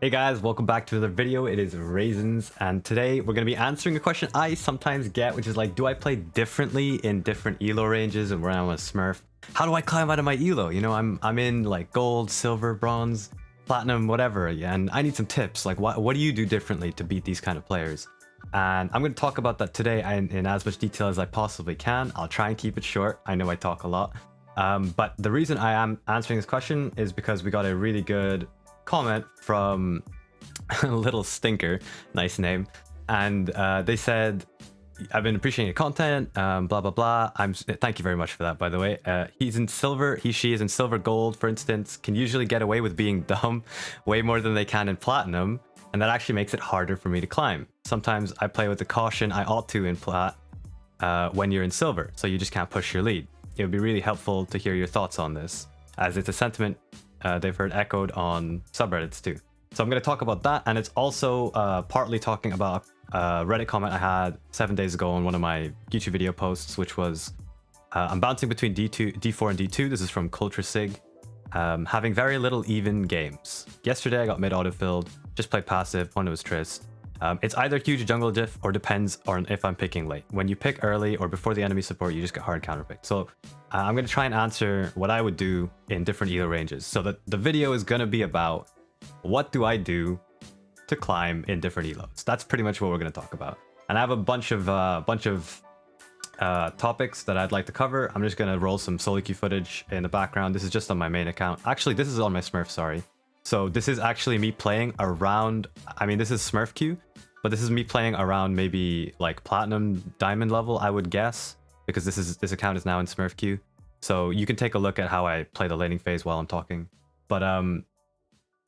Hey guys, welcome back to another video. It is Raisins, and today we're going to be answering a question I sometimes get, which is like, do I play differently in different elo ranges and when I'm a smurf? How do I climb out of my elo? You know, I'm in like gold, silver, bronze, platinum, whatever, and I need some tips. Like, what do you do differently to beat these kind of players? And I'm going to talk about that today in as much detail as I possibly can. I'll try and keep it short. I know I talk a lot. But the reason I am answering this question is because we got a really good comment from Little Stinker, nice name, and they said, I've been appreciating your content, blah blah blah. Thank you very much for that, by the way. He's in silver, she is in silver gold, for instance, can usually get away with being dumb way more than they can in platinum, and that actually makes it harder for me to climb. Sometimes I play with the caution I ought to in plat when you're in silver, so you just can't push your lead. It would be really helpful to hear your thoughts on this, as it's a sentiment they've heard echoed on subreddits too. So I'm going to talk about that, and it's also partly talking about a Reddit comment I had 7 days ago on one of my YouTube video posts, which was, I'm bouncing between D4 and D2. This is from Culture Sig. Having very little even games. Yesterday I got mid autofilled, just played passive, one was Trist. It's either huge jungle diff or depends on if I'm picking late. When you pick early or before the enemy support, you just get hard counterpicked. So I'm going to try and answer what I would do in different elo ranges. So the video is going to be about what do I do to climb in different elos. That's pretty much what we're going to talk about. And I have a bunch of topics that I'd like to cover. I'm just going to roll some solo queue footage in the background. This is just on my main account. Actually, this is on my Smurf, sorry. So this is actually me playing around, I mean, this is Smurf queue, but this is me playing around maybe like platinum diamond level, I would guess, because this account is now in Smurf queue. So you can take a look at how I play the laning phase while I'm talking. But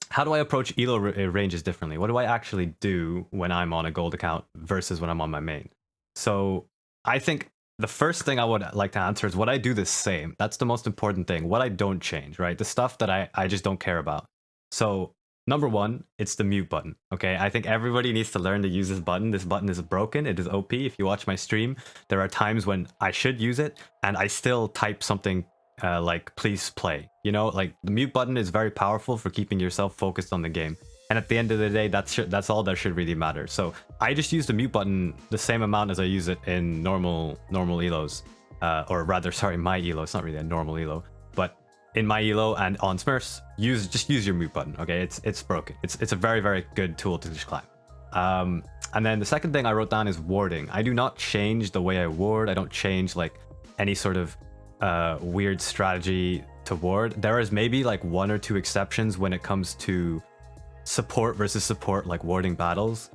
how do I approach elo ranges differently? What do I actually do when I'm on a gold account versus when I'm on my main? So I think the first thing I would like to answer is what I do the same. That's the most important thing. What I don't change, right? The stuff that I just don't care about. So number one, it's the mute button. Okay, I think everybody needs to learn to use this button. This button is broken. It is OP. If you watch my stream, there are times when I should use it and I still type something like please play. You know, like the mute button is very powerful for keeping yourself focused on the game. And at the end of the day, that's all that should really matter. So I just use the mute button the same amount as I use it in normal elos, or rather, sorry, my elo. It's not really a normal elo, but in my elo and on Smurfs, just use your mute button. Okay, it's broken. It's a very good tool to just climb. And then the second thing I wrote down is warding. I do not change the way I ward. I don't change like any sort of weird strategy to ward. There is maybe like one or two exceptions when it comes to support versus support, like warding battles.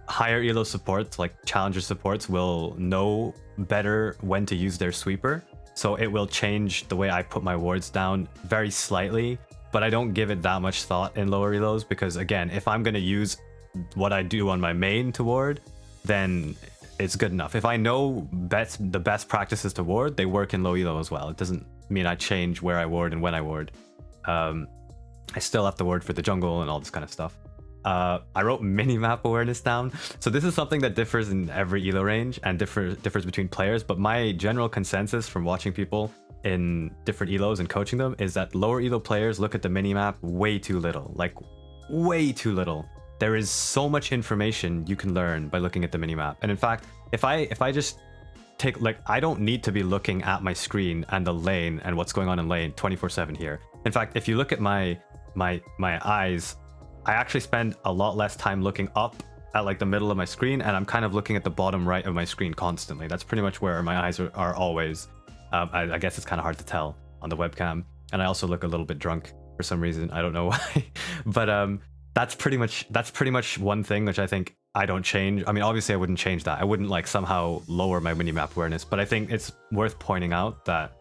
Higher elo supports, like challenger supports, will know better when to use their sweeper. So it will change the way I put my wards down very slightly, but I don't give it that much thought in lower elos because, again, if I'm going to use what I do on my main to ward, then it's good enough. If I know the best practices to ward, they work in low elo as well. It doesn't mean I change where I ward and when I ward. I still have to ward for the jungle and all this kind of stuff. I wrote minimap awareness down. So this is something that differs in every elo range and differs between players, but my general consensus from watching people in different elos and coaching them is that lower elo players look at the minimap way too little, like way too little. There is so much information you can learn by looking at the minimap. And in fact, if I just take, like, I don't need to be looking at my screen and the lane and what's going on in lane 24/7 here. In fact, if you look at my eyes, I actually spend a lot less time looking up at like the middle of my screen, and I'm kind of looking at the bottom right of my screen constantly. That's pretty much where my eyes are always. I guess it's kind of hard to tell on the webcam, and I also look a little bit drunk for some reason. I don't know why, but that's pretty much one thing which I think I don't change. I mean, obviously I wouldn't change that. I wouldn't like somehow lower my minimap awareness, but I think it's worth pointing out that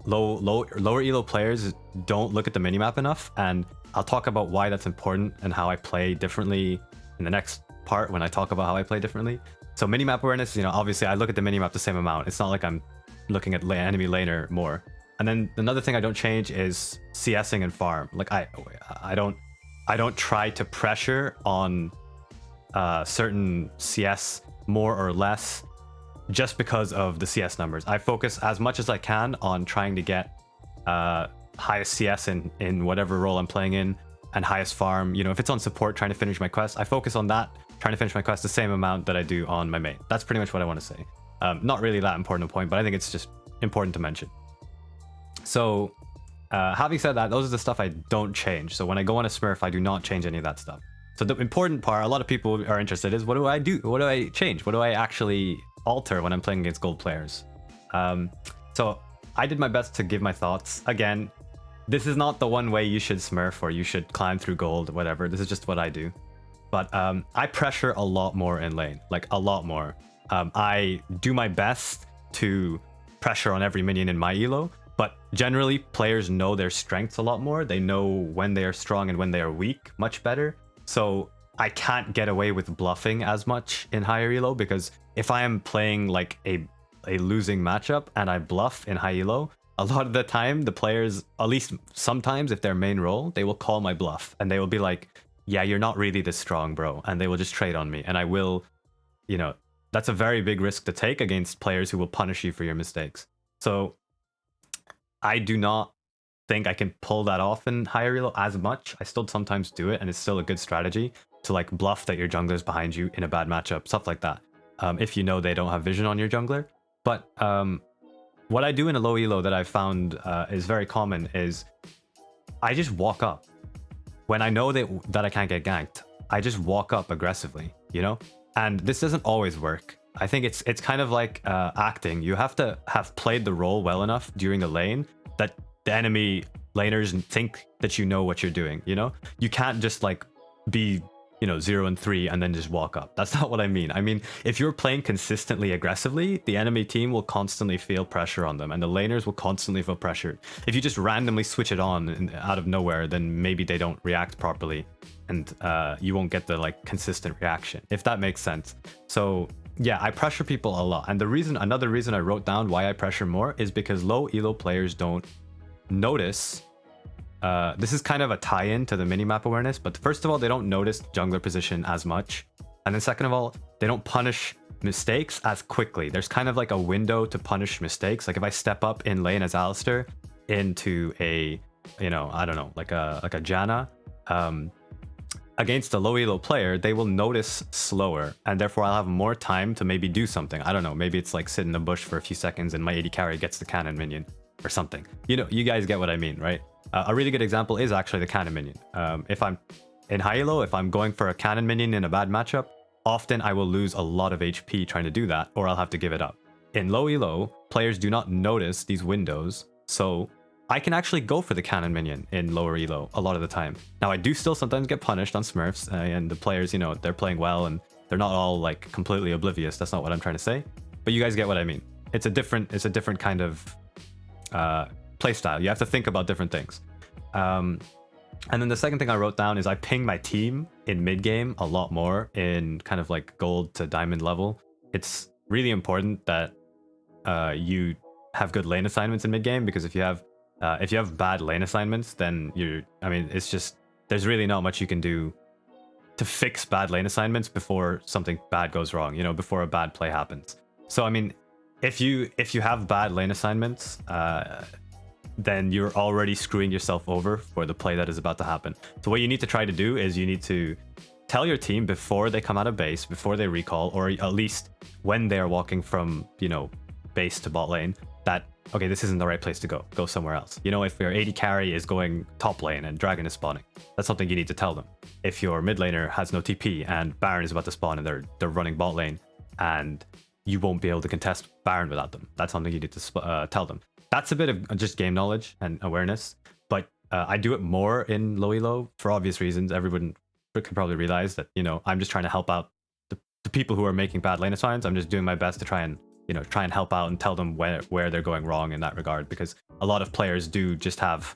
lower elo players don't look at the minimap enough, and I'll talk about why that's important and how I play differently in the next part when I talk about how I play differently. So minimap awareness, you know, obviously I look at the minimap the same amount. It's not like I'm looking at enemy laner more. And then another thing I don't change is CSing and farm. Like I don't try to pressure on certain CS more or less just because of the CS numbers. I focus as much as I can on trying to get highest CS in whatever role I'm playing in, and highest farm. You know, if it's on support trying to finish my quest, I focus on that, trying to finish my quest the same amount that I do on my main. That's pretty much what I want to say. Not really that important a point, but I think it's just important to mention. So having said that, those are the stuff I don't change. So when I go on a Smurf, I do not change any of that stuff. So the important part, a lot of people are interested, is what do I do? What do I change? What do I actually alter when I'm playing against gold players? So I did my best to give my thoughts. Again, this is not the one way you should Smurf or you should climb through gold, whatever. This is just what I do. But I pressure a lot more in lane, like a lot more. I do my best to pressure on every minion in my elo, but generally players know their strengths a lot more. They know when they are strong and when they are weak much better. So I can't get away with bluffing as much in higher elo, because if I am playing like a losing matchup and I bluff in high elo, a lot of the time the players, at least sometimes if they're main role, they will call my bluff and they will be like, yeah, you're not really this strong, bro. And they will just trade on me. And I will, you know, that's a very big risk to take against players who will punish you for your mistakes. So I do not think I can pull that off in higher elo as much. I still sometimes do it, and it's still a good strategy to like bluff that your jungler's behind you in a bad matchup, stuff like that. If you know they don't have vision on your jungler. But what I do in a low elo that I've found is very common is I just walk up. When I know that I can't get ganked, I just walk up aggressively, you know? And this doesn't always work. I think it's kind of like acting. You have to have played the role well enough during the lane that the enemy laners think that you know what you're doing, you know? You can't just like be, you know, 0 and 3 and then just walk up. That's not what I mean. I mean, if you're playing consistently aggressively, the enemy team will constantly feel pressure on them and the laners will constantly feel pressured. If you just randomly switch it on out of nowhere, then maybe they don't react properly and you won't get the like consistent reaction, if that makes sense. So yeah, I pressure people a lot. And another reason I wrote down why I pressure more is because low elo players don't notice. This is kind of a tie-in to the minimap awareness, but first of all, they don't notice jungler position as much. And then second of all, they don't punish mistakes as quickly. There's kind of like a window to punish mistakes. Like if I step up in lane as Alistar into a, you know, I don't know, like a Janna, against a low elo player, they will notice slower, and therefore I'll have more time to maybe do something. I don't know, maybe it's like sit in the bush for a few seconds and my AD carry gets the cannon minion or something. You know, you guys get what I mean, right? A really good example is actually the cannon minion. If I'm in high elo, if I'm going for a cannon minion in a bad matchup, often I will lose a lot of HP trying to do that, or I'll have to give it up. In low elo, players do not notice these windows, so I can actually go for the cannon minion in lower elo a lot of the time. Now, I do still sometimes get punished on Smurfs, and the players, you know, they're playing well and they're not all like completely oblivious. That's not what I'm trying to say, but you guys get what I mean. It's a different kind of playstyle. You have to think about different things. And then the second thing I wrote down is I ping my team in mid game a lot more in kind of like gold to diamond level. It's really important that you have good lane assignments in mid game, because if you have bad lane assignments, then it's just, there's really not much you can do to fix bad lane assignments before something bad goes wrong, you know, before a bad play happens. So I mean, if you have bad lane assignments, then you're already screwing yourself over for the play that is about to happen. So what you need to try to do is you need to tell your team before they come out of base, before they recall, or at least when they're walking from, you know, base to bot lane, that, okay, this isn't the right place to go somewhere else. You know, if your AD carry is going top lane and Dragon is spawning, that's something you need to tell them. If your mid laner has no TP and Baron is about to spawn and they're running bot lane and you won't be able to contest Baron without them, that's something you need to tell them. That's a bit of just game knowledge and awareness, but I do it more in low elo for obvious reasons. Everyone can probably realize that, you know, I'm just trying to help out the people who are making bad lane assigns. I'm just doing my best to try and help out and tell them where they're going wrong in that regard, because a lot of players do just have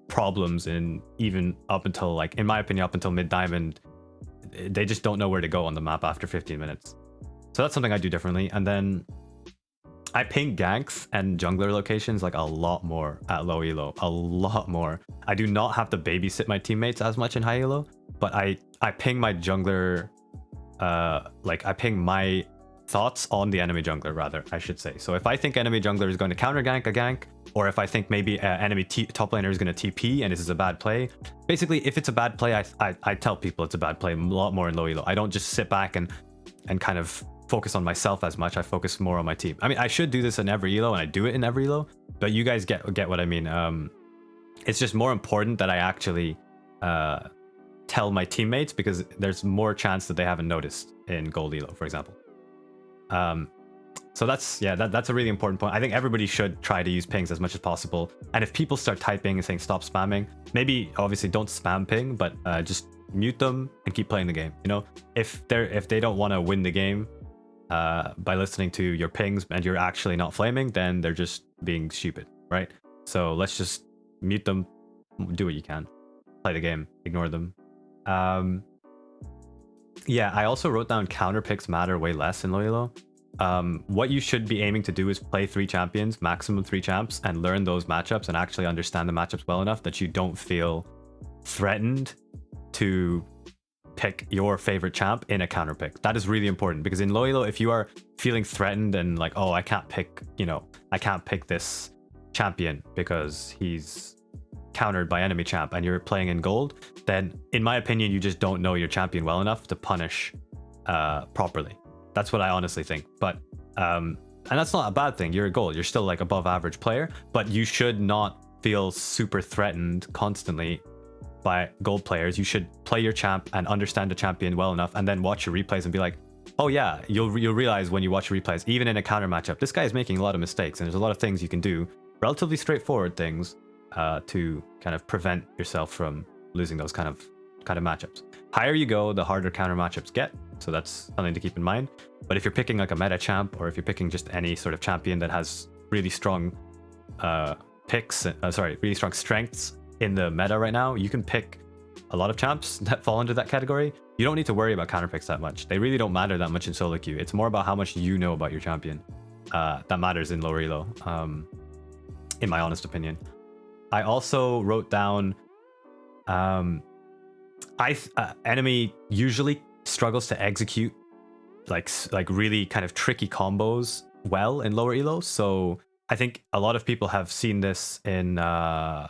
problems, in even up until, like, in my opinion, up until mid diamond, they just don't know where to go on the map after 15 minutes. So that's something I do differently. And then I ping ganks and jungler locations like a lot more at low elo, a lot more. I do not have to babysit my teammates as much in high elo, but I ping my jungler, like I ping my thoughts on the enemy jungler, rather, I should say. So if I think enemy jungler is going to counter gank a gank, or if I think maybe enemy top laner is going to TP and this is a bad play, basically, if it's a bad play, I tell people it's a bad play a lot more in low elo. I don't just sit back and kind of focus on myself as much. I focus more on my team. I mean, I should do this in every elo, and I do it in every elo, but you guys get what I mean. It's just more important that I actually tell my teammates, because there's more chance that they haven't noticed in gold elo, for example. So that's a really important point. I think everybody should try to use pings as much as possible. And if people start typing and saying stop spamming, maybe obviously don't spam ping, but just mute them and keep playing the game. You know, if they don't want to win the game by listening to your pings and you're actually not flaming, then they're just being stupid, right? So let's just mute them, do what you can, play the game, ignore them. Yeah, I also wrote down counter picks matter way less in low elo. What you should be aiming to do is play 3 champions, maximum 3 champs, and learn those matchups and actually understand the matchups well enough that you don't feel threatened to pick your favorite champ in a counter pick. That is really important, because in low elo, if you are feeling threatened and like, oh, I can't pick this champion because he's countered by enemy champ, and you're playing in gold, then in my opinion, you just don't know your champion well enough to punish properly. That's what I honestly think. But and that's not a bad thing. You're a gold, you're still like above average player, but you should not feel super threatened constantly by gold players. You should play your champ and understand the champion well enough, and then watch your replays and be like, oh yeah, you'll realize when you watch your replays, even in a counter matchup, this guy is making a lot of mistakes, and there's a lot of things you can do, relatively straightforward things, to kind of prevent yourself from losing those kind of matchups. Higher you go, the harder counter matchups get, so that's something to keep in mind. But if you're picking like a meta champ, or if you're picking just any sort of champion that has really strong really strong strengths in the meta right now, you can pick a lot of champs that fall into that category. You don't need to worry about counter picks that much. They really don't matter that much in solo queue. It's more about how much you know about your champion that matters in lower elo, in my honest opinion. I also wrote down enemy usually struggles to execute like really kind of tricky combos well in lower elo. So I think a lot of people have seen this when I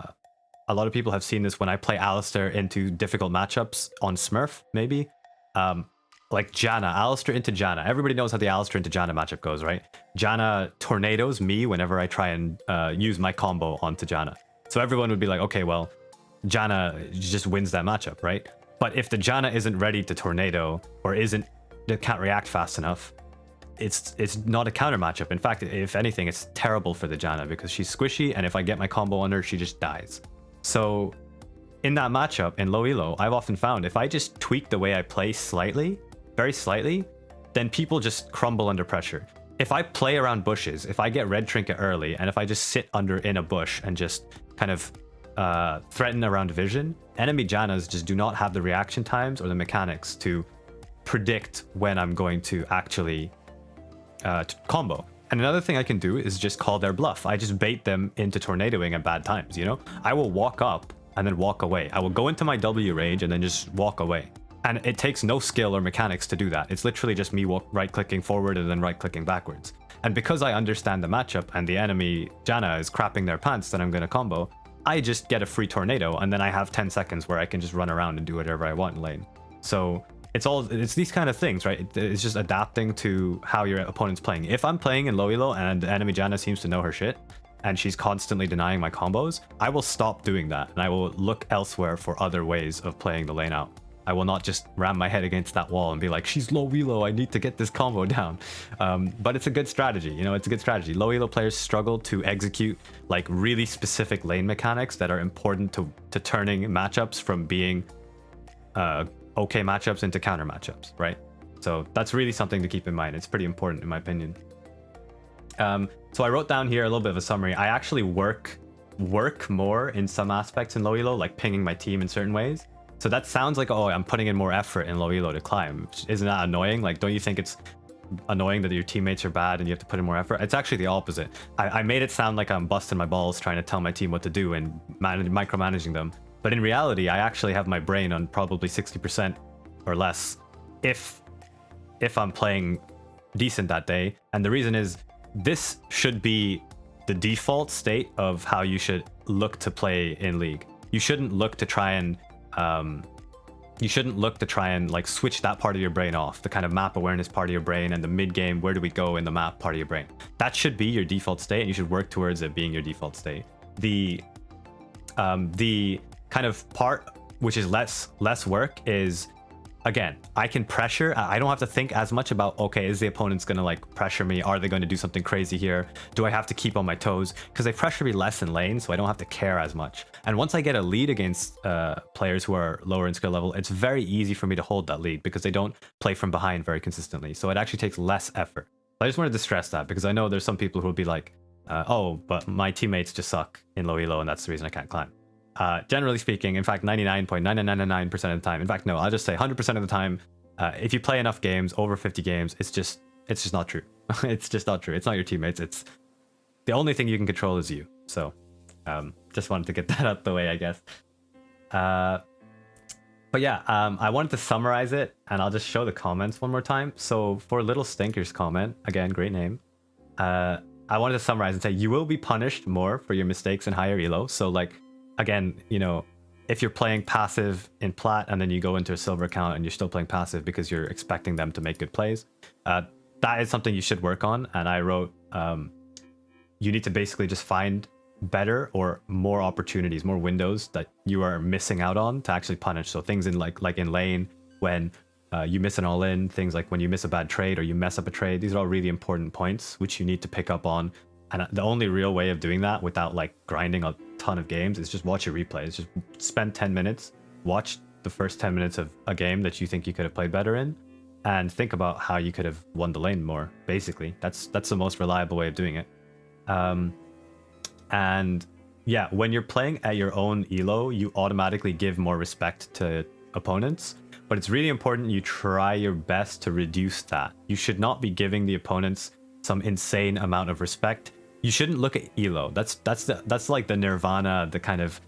play Alistar into difficult matchups on Smurf, maybe. Like Janna, Alistar into Janna. Everybody knows how the Alistar into Janna matchup goes, right? Janna tornadoes me whenever I try and use my combo onto Janna. So everyone would be like, okay, well, Janna just wins that matchup, right? But if the Janna isn't ready to tornado, or can't react fast enough, it's not a counter matchup. In fact, if anything, it's terrible for the Janna, because she's squishy, and if I get my combo on her, she just dies. So in that matchup in low elo, I've often found if I just tweak the way I play slightly, very slightly, then people just crumble under pressure. If I play around bushes, if I get red trinket early, and if I just sit in a bush and just kind of threaten around vision, enemy Jannas just do not have the reaction times or the mechanics to predict when I'm going to actually combo. And another thing I can do is just call their bluff. I just bait them into tornadoing at bad times, you know? I will walk up and then walk away. I will go into my W range and then just walk away. And it takes no skill or mechanics to do that. It's literally just me right-clicking forward and then right-clicking backwards. And because I understand the matchup and the enemy Janna is crapping their pants that I'm going to combo, I just get a free tornado, and then I have 10 seconds where I can just run around and do whatever I want in lane. So it's these kind of things, right? It's just adapting to how your opponent's playing. If I'm playing in low elo and the enemy Janna seems to know her shit, and she's constantly denying my combos, I will stop doing that, and I will look elsewhere for other ways of playing the lane out. I will not just ram my head against that wall and be like, she's low elo, I need to get this combo down. But it's a good strategy, you know, it's a good strategy. Low elo players struggle to execute like really specific lane mechanics that are important to turning matchups from being okay matchups into counter matchups, right? So that's really something to keep in mind. It's pretty important in my opinion. So I wrote down here a little bit of a summary. I actually work more in some aspects in low elo, like pinging my team in certain ways. So that sounds like, oh, I'm putting in more effort in low elo to climb. Isn't that annoying? Like, don't you think it's annoying that your teammates are bad and you have to put in more effort? It's actually the opposite. I made it sound like I'm busting my balls trying to tell my team what to do and micromanaging them. But in reality, I actually have my brain on probably 60% or less if I'm playing decent that day. And the reason is this should be the default state of how you should look to play in League. You shouldn't look to try and like switch that part of your brain off, the kind of map awareness part of your brain and the mid game, where do we go in the map part of your brain. That should be your default state, and you should work towards it being your default state. The kind of part which is less work is, again, I can pressure. I don't have to think as much about, okay, is the opponent's gonna like pressure me? Are they going to do something crazy here? Do I have to keep on my toes? Because they pressure me less in lane, so I don't have to care as much. And once I get a lead against players who are lower in skill level, it's very easy for me to hold that lead because they don't play from behind very consistently. So it actually takes less effort. I just wanted to stress that because I know there's some people who will be like, oh, but my teammates just suck in low elo and that's the reason I can't climb. Generally speaking, in fact, 99.9999% of the time, in fact, no, I'll just say 100% of the time, if you play enough games, over 50 games, it's just not true. It's just not true. It's not your teammates. It's the only thing you can control is you. So just wanted to get that out the way, I guess. But yeah, I wanted to summarize it, and I'll just show the comments one more time. So for Little Stinker's comment, again, great name, I wanted to summarize and say, you will be punished more for your mistakes in higher elo. So like, again, you know, if you're playing passive in plat and then you go into a silver account and you're still playing passive because you're expecting them to make good plays, that is something you should work on. And I wrote, you need to basically just find better or more opportunities, more windows that you are missing out on to actually punish. So things in like in lane, when you miss an all-in, things like when you miss a bad trade or you mess up a trade, these are all really important points which you need to pick up on. And the only real way of doing that without like grinding a ton of games is just watch your replays. Just spend 10 minutes, watch the first 10 minutes of a game that you think you could have played better in, and think about how you could have won the lane more. Basically, that's the most reliable way of doing it. And yeah, when you're playing at your own elo, you automatically give more respect to opponents. But it's really important you try your best to reduce that. You should not be giving the opponents some insane amount of respect. You shouldn't look at elo. That's like the nirvana, the kind of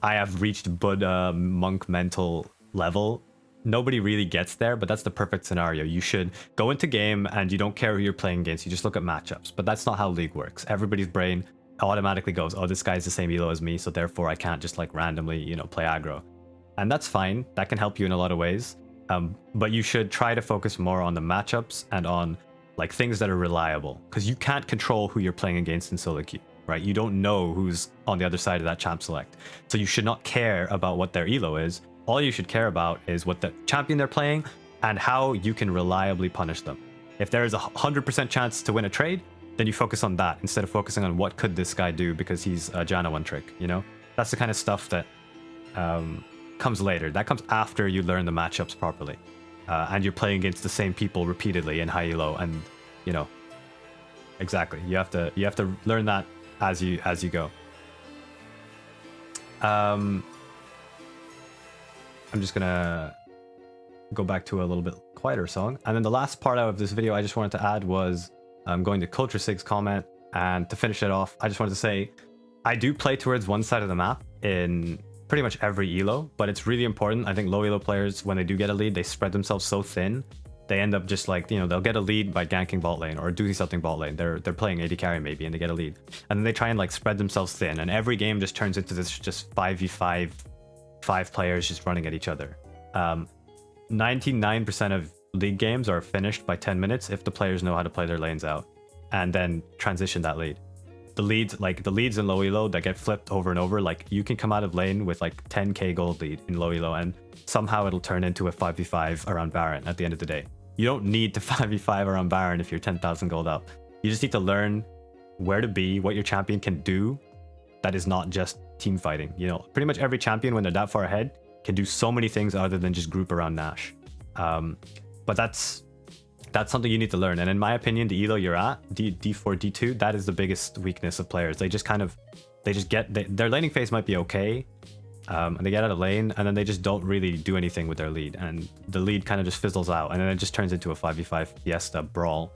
I have reached Buddha monk mental level. Nobody really gets there, but that's the perfect scenario. You should go into game and you don't care who you're playing against. You just look at matchups. But that's not how League works. Everybody's brain automatically goes, oh, this guy's the same elo as me, so therefore I can't just like randomly, you know, play aggro. And that's fine. That can help you in a lot of ways. But you should try to focus more on the matchups and on like things that are reliable, because you can't control who you're playing against in solo queue, right? You don't know who's on the other side of that champ select. So you should not care about what their elo is. All you should care about is what the champion they're playing and how you can reliably punish them. If there is a 100% chance to win a trade, then you focus on that instead of focusing on what could this guy do because he's a Janna one trick, you know? That's the kind of stuff that comes later. That comes after you learn the matchups properly. And you're playing against the same people repeatedly in high elo, and you know, exactly. You have to learn that as you go. I'm just gonna go back to a little bit quieter song, and then the last part of this video I just wanted to add was going to Culture Sig's comment, and to finish it off, I just wanted to say I do play towards one side of the map in pretty much every elo, but it's really important. I think low elo players, when they do get a lead, they spread themselves so thin, they end up just like, you know, they'll get a lead by ganking bot lane or doing something bot lane. They're playing AD carry maybe, and they get a lead, and then they try and like spread themselves thin, and every game just turns into this just 5v5, 5 players just running at each other. 99% of league games are finished by 10 minutes if the players know how to play their lanes out and then transition that lead. The leads in low elo that get flipped over and over, like you can come out of lane with like 10k gold lead in low elo and somehow it'll turn into a 5v5 around Baron at the end of the day. You don't need to 5v5 around Baron if you're 10,000 gold up. You just need to learn where to be, what your champion can do that is not just team fighting. You know, pretty much every champion when they're that far ahead can do so many things other than just group around Nash. But that's something you need to learn. And in my opinion, the elo you're at, D4, D2, that is the biggest weakness of players. They just get, their laning phase might be okay, and they get out of lane, and then they just don't really do anything with their lead. And the lead kind of just fizzles out, and then it just turns into a 5v5 fiesta brawl.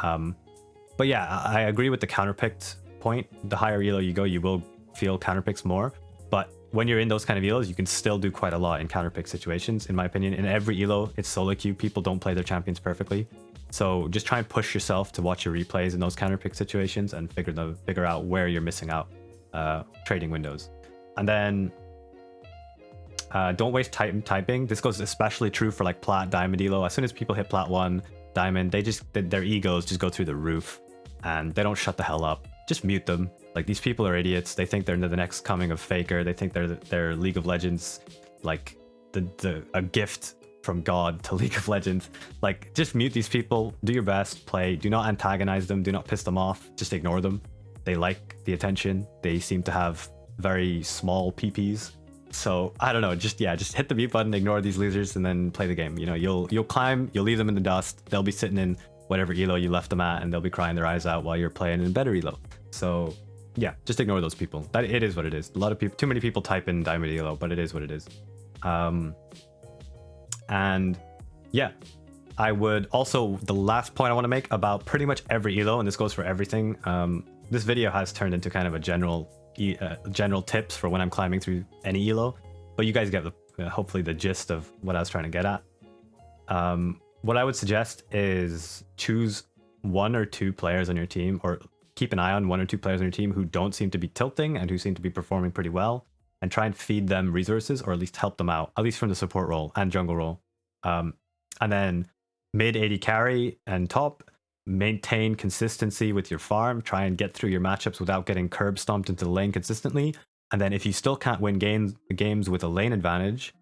But yeah, I agree with the counterpicked point. The higher elo you go, you will feel counterpicks more. But when you're in those kind of elos, you can still do quite a lot in counterpick situations, in my opinion. In every elo, it's solo queue. People don't play their champions perfectly. So just try and push yourself to watch your replays in those counter pick situations and figure out where you're missing out trading windows. And then don't waste typing. This goes especially true for like plat, diamond, elo. As soon as people hit plat 1, diamond, their egos just go through the roof and they don't shut the hell up. Just mute them. Like, these people are idiots. They think they're the next coming of Faker. They think they're League of Legends, like a gift from God to League of Legends. Like, just mute these people. Do your best. Play. Do not antagonize them. Do not piss them off. Just ignore them. They like the attention. They seem to have very small PPs. So I don't know. Just hit the mute button. Ignore these losers and then play the game. You know, you'll climb. You'll leave them in the dust. They'll be sitting in whatever elo you left them at, and they'll be crying their eyes out while you're playing in better elo. So yeah, just ignore those people. That it is what it is. A lot of people, too many people type in diamond elo, but it is what it is. And yeah, I would also, the last point I want to make about pretty much every elo, and this goes for everything. This video has turned into kind of a general tips for when I'm climbing through any elo, but you guys get the hopefully the gist of what I was trying to get at. What I would suggest is choose 1 or 2 players on your team, or keep an eye on 1 or 2 players on your team who don't seem to be tilting and who seem to be performing pretty well, and try and feed them resources, or at least help them out, at least from the support role and jungle role. And then mid 80 carry and top, maintain consistency with your farm, try and get through your matchups without getting curb stomped into the lane consistently. And then if you still can't win games with a lane advantage,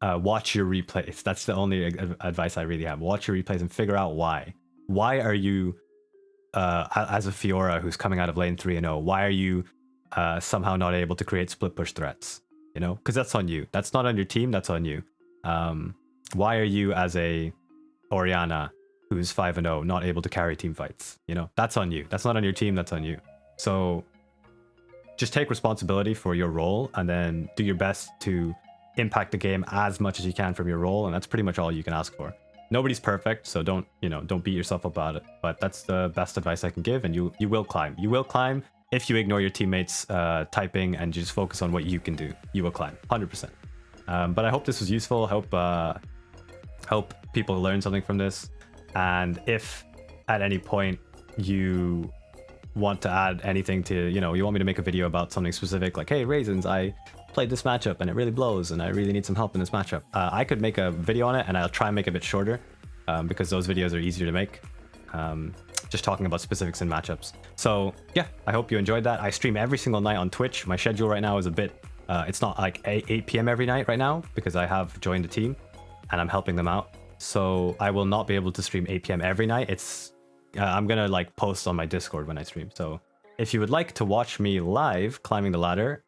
watch your replays. That's the only advice I really have. Watch your replays and figure out why. Why are you, as a Fiora who's coming out of lane 3-0, why are you somehow not able to create split push threats? You know, because that's on you. That's not on your team, that's on you. Why are you, as a Orianna who's 5-0, not able to carry team fights? You know, that's on you. That's not on your team, that's on you. So just take responsibility for your role and then do your best to impact the game as much as you can from your role, and that's pretty much all you can ask for. Nobody's perfect, so don't beat yourself up about it, but that's the best advice I can give, and you will climb. You will climb if you ignore your teammates typing and just focus on what you can do. You will climb 100%. But I hope this was useful. Hope people learn something from this, and if at any point you want to add anything to, you want me to make a video about something specific, like, hey Raisins, I played this matchup and it really blows and I really need some help in this matchup, I could make a video on it, and I'll try and make it a bit shorter because those videos are easier to make, just talking about specifics in matchups. So yeah, I hope you enjoyed that. I stream every single night on Twitch. My schedule right now is a bit it's not like 8 p.m. every night right now because I have joined a team and I'm helping them out, so I will not be able to stream 8 p.m. every night. It's I'm gonna like post on my Discord when I stream, so if you would like to watch me live climbing the ladder,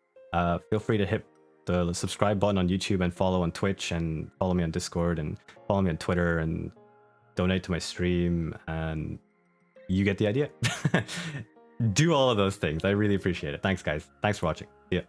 feel free to hit the subscribe button on YouTube and follow on Twitch and follow me on Discord and follow me on Twitter and donate to my stream, and you get the idea. Do all of those things. I really appreciate it. Thanks guys. Thanks for watching. See ya.